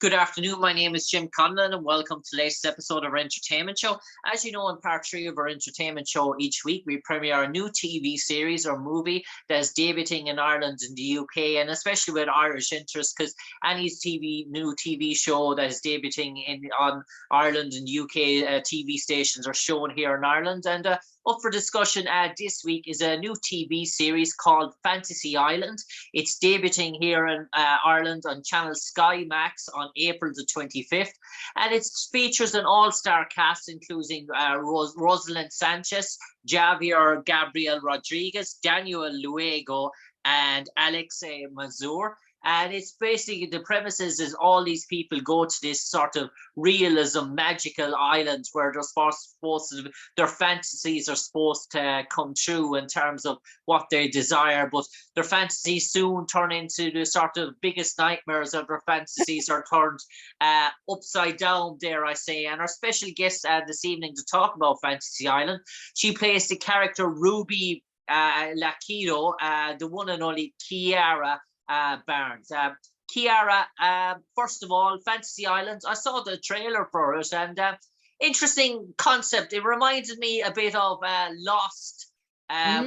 Good afternoon. My name is Jim Conlan, and welcome to the latest episode of our entertainment show. As you know, in part three of our entertainment show each week, we premiere a new TV series or movie that is debuting in Ireland and the UK, and especially with Irish interest, because any new TV show that is debuting on Ireland and UK TV stations are shown here in Ireland. And up for discussion this week is a new TV series called Fantasy Island. It's debuting here in Ireland on channel Sky Max on April the 25th. And it features an all-star cast, including Roselyn Sanchez, Javier Gabriel Rodriquez, Daniel Lugo, and Alexa Mansour. And it's basically, the premises is all these people go to this sort of realism, magical island where they're supposed to, their fantasies are supposed to come true in terms of what they desire, but their fantasies soon turn into the sort of biggest nightmares of their fantasies are turned upside down, dare I say. And our special guest this evening to talk about Fantasy Island, she plays the character Ruby Lakido, the one and only Kiara Barnes. Kiara, first of all, Fantasy Island, I saw the trailer for it, and interesting concept. It reminded me a bit of Lost,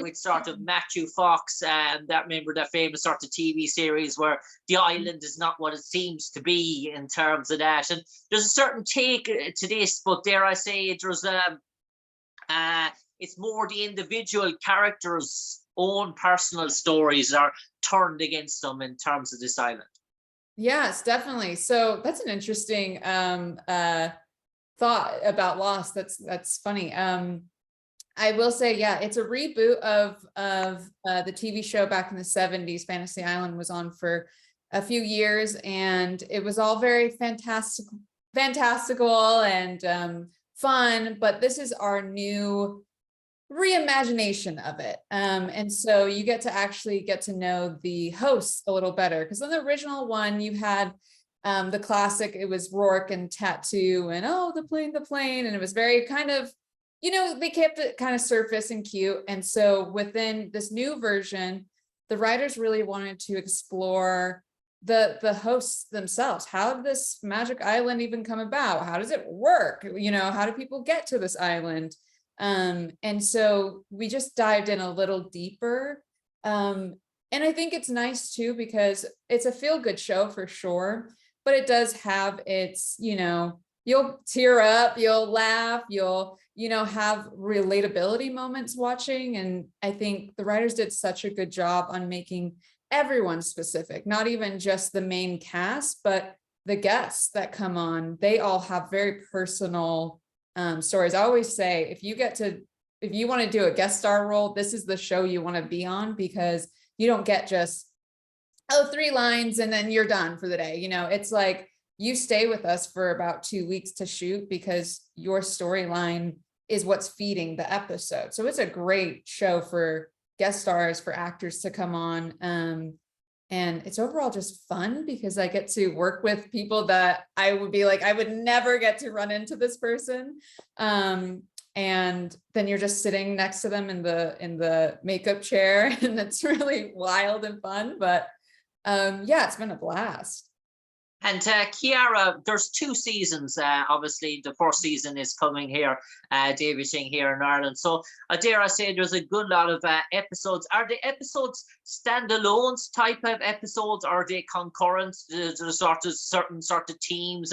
with sort of Matthew Fox, and that, remember that famous sort of TV series where the island is not what it seems to be in terms of that. And there's a certain take to this, but dare I say, there's it's more the individual characters' own personal stories are turned against them in terms of this island. Yes, definitely. So that's an interesting thought about Lost. That's funny. I will say, yeah, it's a reboot of the TV show back in the 70s. Fantasy Island was on for a few years, and it was all very fantastical and fun. But this is our new reimagination of it, and so you get to actually get to know the hosts a little better, because in the original one you had the classic, it was Rourke and Tattoo and the plane, and it was very kind of, they kept it kind of surface and cute. And so within this new version, the writers really wanted to explore the hosts themselves. How did this magic island even come about? How does it work? How do people get to this island? And so we just dived in a little deeper. And I think it's nice too, because it's a feel-good show for sure, but it does have its, you'll tear up, you'll laugh, you'll, have relatability moments watching. And I think the writers did such a good job on making everyone specific, not even just the main cast, but the guests that come on. They all have very personal stories. I always say, if you want to do a guest star role, this is the show you want to be on, because you don't get just 3 lines and then you're done for the day. It's like you stay with us for about 2 weeks to shoot, because your storyline is what's feeding the episode. So it's a great show for guest stars, for actors to come on. And it's overall just fun, because I get to work with people that I would be like, I would never get to run into this person. And then you're just sitting next to them in the makeup chair, and it's really wild and fun. But yeah, it's been a blast. And Kiara, there's 2 seasons. Obviously, the first season is coming here, debuting here in Ireland. So dare I say, there's a good lot of episodes. Are the episodes standalone type of episodes, or are they concurrent? There's sort of certain sort of teams,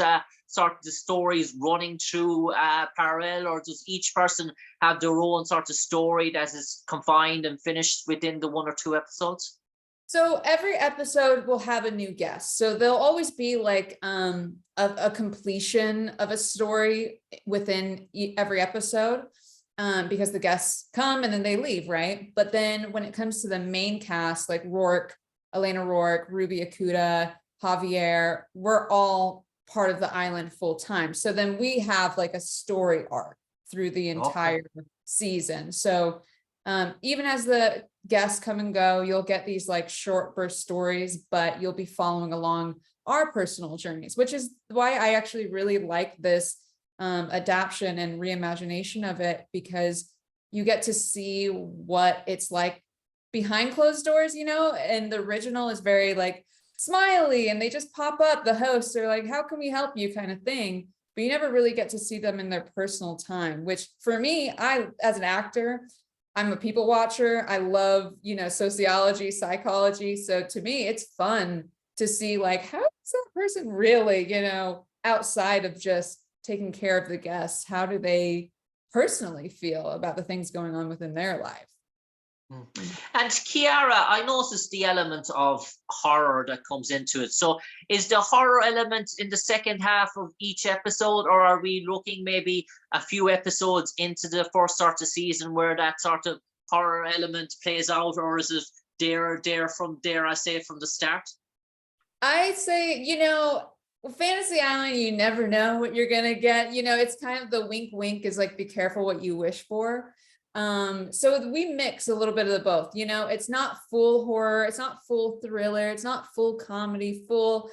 sort of the stories running through parallel, or does each person have their own sort of story that is confined and finished within the 1 or 2 episodes? So every episode will have a new guest. So there'll always be like a completion of a story within every episode, because the guests come and then they leave, right? But then when it comes to the main cast, like Rourke, Elena Rourke, Ruby Akuta, Javier, we're all part of the island full time. So then we have like a story arc through the entire season. So even as the guests come and go, you'll get these like short burst stories, but you'll be following along our personal journeys, which is why I actually really like this adaptation and reimagination of it, because you get to see what it's like behind closed doors, and the original is very like smiley and they just pop up, the hosts are like, how can we help you, kind of thing. But you never really get to see them in their personal time, which for me, as an actor, I'm a people watcher. I love, sociology, psychology. So to me, it's fun to see like, how is that person really, outside of just taking care of the guests, how do they personally feel about the things going on within their life? And Kiara, I noticed the element of horror that comes into it. So is the horror element in the second half of each episode, or are we looking maybe a few episodes into the first sort of season where that sort of horror element plays out, or is it from the start? I say, Fantasy Island, you never know what you're gonna get. It's kind of the wink wink is like, be careful what you wish for. So we mix a little bit of the both. It's not full horror, it's not full thriller, it's not full comedy, full,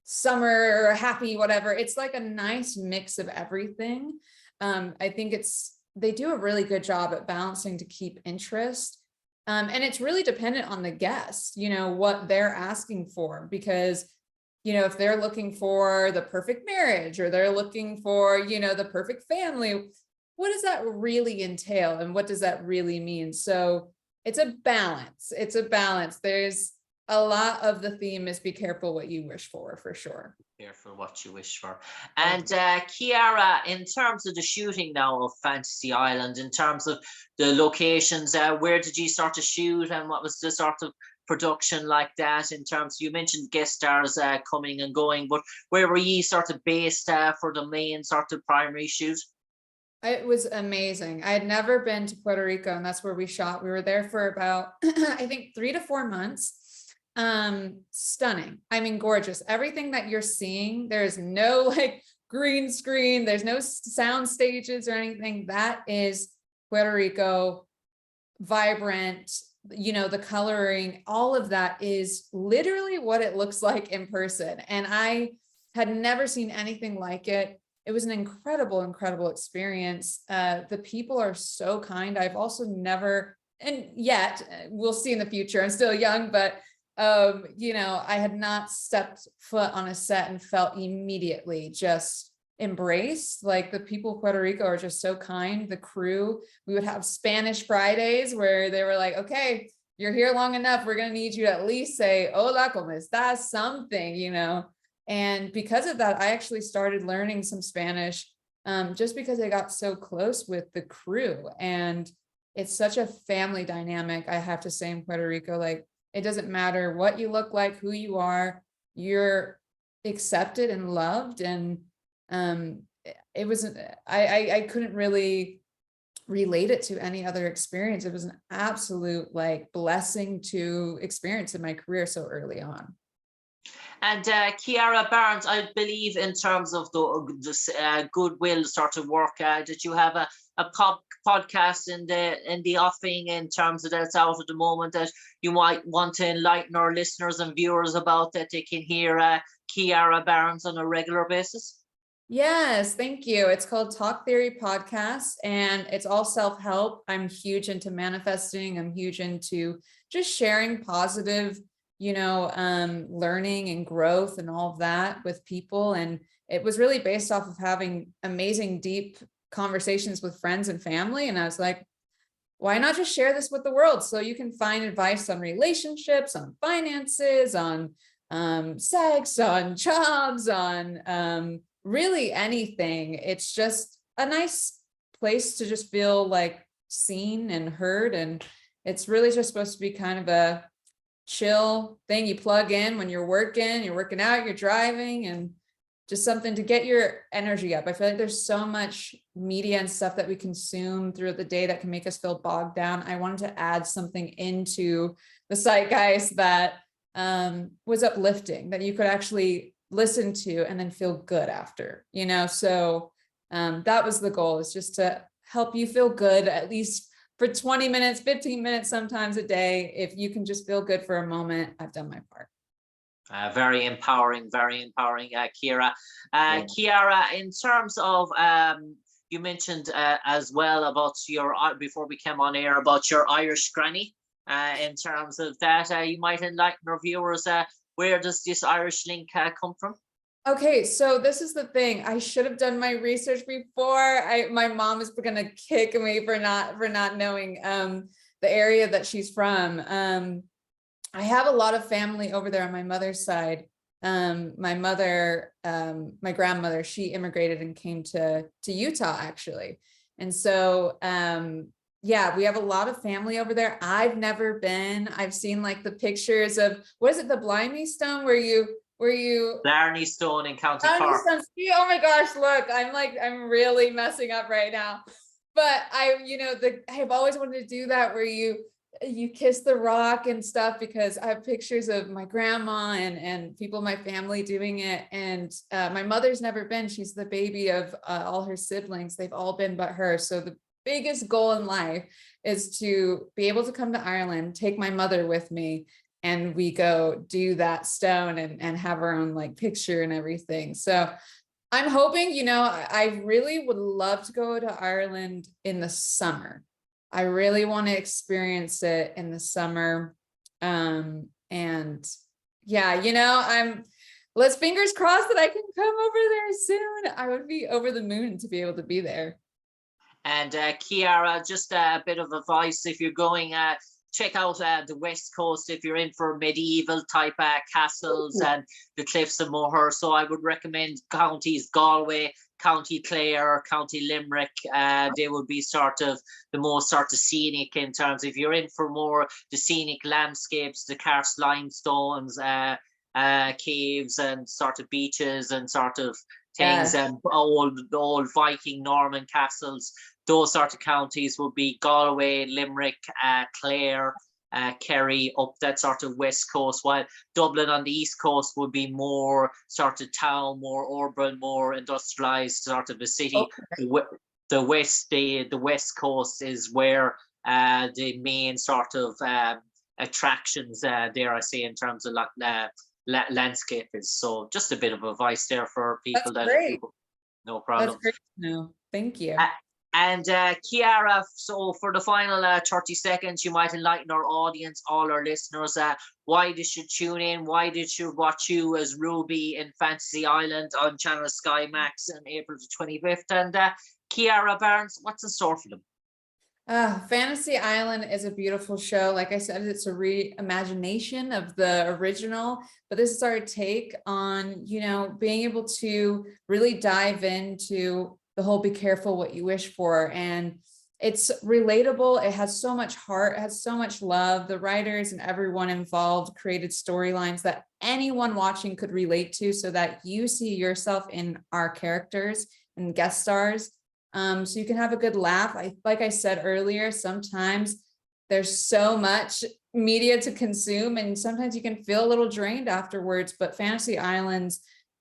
summer or happy, whatever. It's like a nice mix of everything. I think they do a really good job at balancing to keep interest. And it's really dependent on the guest, what they're asking for, because if they're looking for the perfect marriage, or they're looking for, the perfect family, what does that really entail? And what does that really mean? So it's a balance. There's a lot of the theme is be careful what you wish for sure. Careful what you wish for. And Kiara, in terms of the shooting now of Fantasy Island, in terms of the locations, where did you start to shoot, and what was the sort of production like that? In terms, you mentioned guest stars coming and going, but where were you sort of based for the main sort of primary shoot? It was amazing. I had never been to Puerto Rico, and that's where we shot. We were there for about, I think 3 to 4 months. Stunning. I mean, gorgeous. Everything that you're seeing, there's no like green screen, there's no sound stages or anything. That is Puerto Rico, vibrant, the coloring, all of that is literally what it looks like in person. And I had never seen anything like it. It was an incredible, incredible experience. The people are so kind. I've also never, and yet we'll see in the future, I'm still young, but I had not stepped foot on a set and felt immediately just embraced. Like, the people of Puerto Rico are just so kind. The crew, we would have Spanish Fridays where they were like, okay, you're here long enough, we're going to need you to at least say hola, ¿cómo estás? Something, and because of that, I actually started learning some Spanish, just because I got so close with the crew. And it's such a family dynamic, I have to say, in Puerto Rico. Like, it doesn't matter what you look like, who you are, you're accepted and loved. And it was, I couldn't really relate it to any other experience. It was an absolute like blessing to experience in my career so early on. And Kiara Barnes, I believe in terms of the goodwill sort of work, did you have a podcast in the offing in terms of that's out at the moment that you might want to enlighten our listeners and viewers about, that they can hear Kiara Barnes on a regular basis? Yes, thank you. It's called Talk Theory Podcast, and it's all self-help. I'm huge into manifesting. I'm huge into just sharing positive, learning and growth and all of that with people. And it was really based off of having amazing, deep conversations with friends and family. And I was like, why not just share this with the world? So you can find advice on relationships, on finances, on sex, on jobs, on really anything. It's just a nice place to just feel like seen and heard. And it's really just supposed to be kind of a chill thing you plug in when you're working out, you're driving, and just something to get your energy up. I feel like there's so much media and stuff that we consume throughout the day that can make us feel bogged down. I wanted to add something into the zeitgeist that was uplifting, that you could actually listen to and then feel good after, so that was the goal, is just to help you feel good, at least for 20 minutes, 15 minutes, sometimes a day. If you can just feel good for a moment, I've done my part. Very empowering, Kiara. Kiara, in terms of, you mentioned as well about before we came on air, about your Irish granny. in terms of that. You might enlighten our viewers. Where does this Irish link come from? Okay, so this is the thing. I should have done my research before. My mom is gonna kick me for not knowing the area that she's from. I have a lot of family over there on my mother's side. My mother, my grandmother, she immigrated and came to Utah actually. And so yeah, we have a lot of family over there. I've never been. I've seen like the pictures of, what is it, the Blimey Stone where you Blarney Stone in County Cork. Oh my gosh, look, I'm really messing up right now. But I've always wanted to do that where you kiss the rock and stuff, because I have pictures of my grandma and people in my family doing it. And my mother's never been. She's the baby of all her siblings. They've all been but her. So the biggest goal in life is to be able to come to Ireland, take my mother with me, and we go do that stone and have our own like picture and everything. So I'm hoping, I really would love to go to Ireland in the summer. I really want to experience it in the summer. And yeah, let's fingers crossed that I can come over there soon. I would be over the moon to be able to be there. And Kiara, just a bit of advice if you're going, check out the West Coast if you're in for medieval type castles and the Cliffs of Moher. So I would recommend counties Galway, County Clare, County Limerick. They would be sort of the most sort of scenic in terms, if you're in for more the scenic landscapes, the karst limestones, caves and sort of beaches and sort of things, and old Viking Norman castles. Those sort of counties would be Galway, Limerick, Clare, Kerry, up that sort of west coast, while Dublin on the east coast would be more sort of town, more urban, more industrialized sort of a city. Okay. The west coast is where the main sort of attractions, dare I say, in terms of landscape is. So just a bit of advice there for people. That's great. No problem. That's great. No, thank you. And Kiara, so for the final 30 seconds, you might enlighten our audience, all our listeners, why they should tune in, why they should watch you as Ruby in Fantasy Island on Channel Sky Max on April the 25th. And Kiara Barnes, what's in store for them? Fantasy Island is a beautiful show. Like I said, it's a reimagination of the original, but this is our take on, being able to really dive into the whole be careful what you wish for. And it's relatable. It has so much heart, it has so much love. The writers and everyone involved created storylines that anyone watching could relate to, so that you see yourself in our characters and guest stars. So you can have a good laugh. Like I said earlier, sometimes there's so much media to consume and sometimes you can feel a little drained afterwards, but Fantasy Island's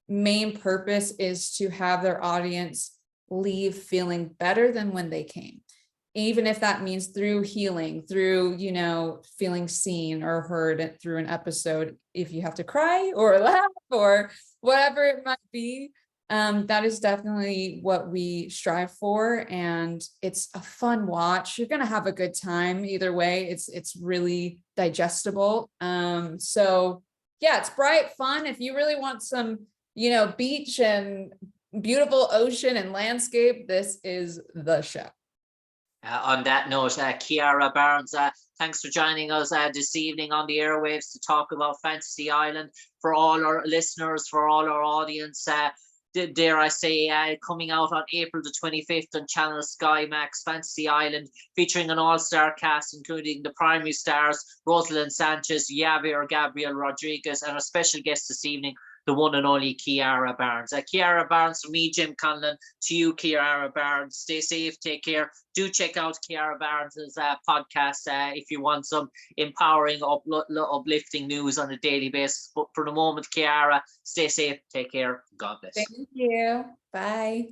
main purpose is to have their audience leave feeling better than when they came, even if that means through healing, through, feeling seen or heard through an episode. If you have to cry or laugh or whatever it might be, that is definitely what we strive for. And it's a fun watch. You're going to have a good time either way. It's really digestible. So yeah, it's bright, fun. If you really want some, beach and beautiful ocean and landscape, this is the show. On that note, Kiara Barnes, thanks for joining us this evening on the airwaves to talk about Fantasy Island. For all our listeners, for all our audience, dare I say, coming out on April the 25th on Channel Sky Max, Fantasy Island, featuring an all-star cast, including the primary stars, Roselyn Sanchez, John Gabriel Rodriquez, and a special guest this evening, the one and only Kiara Barnes. Kiara Barnes, from me, Jim Conlan, to you, Kiara Barnes. Stay safe, take care. Do check out Kiara Barnes' podcast if you want some empowering, uplifting news on a daily basis. But for the moment, Kiara, stay safe, take care. God bless. Thank you. Bye.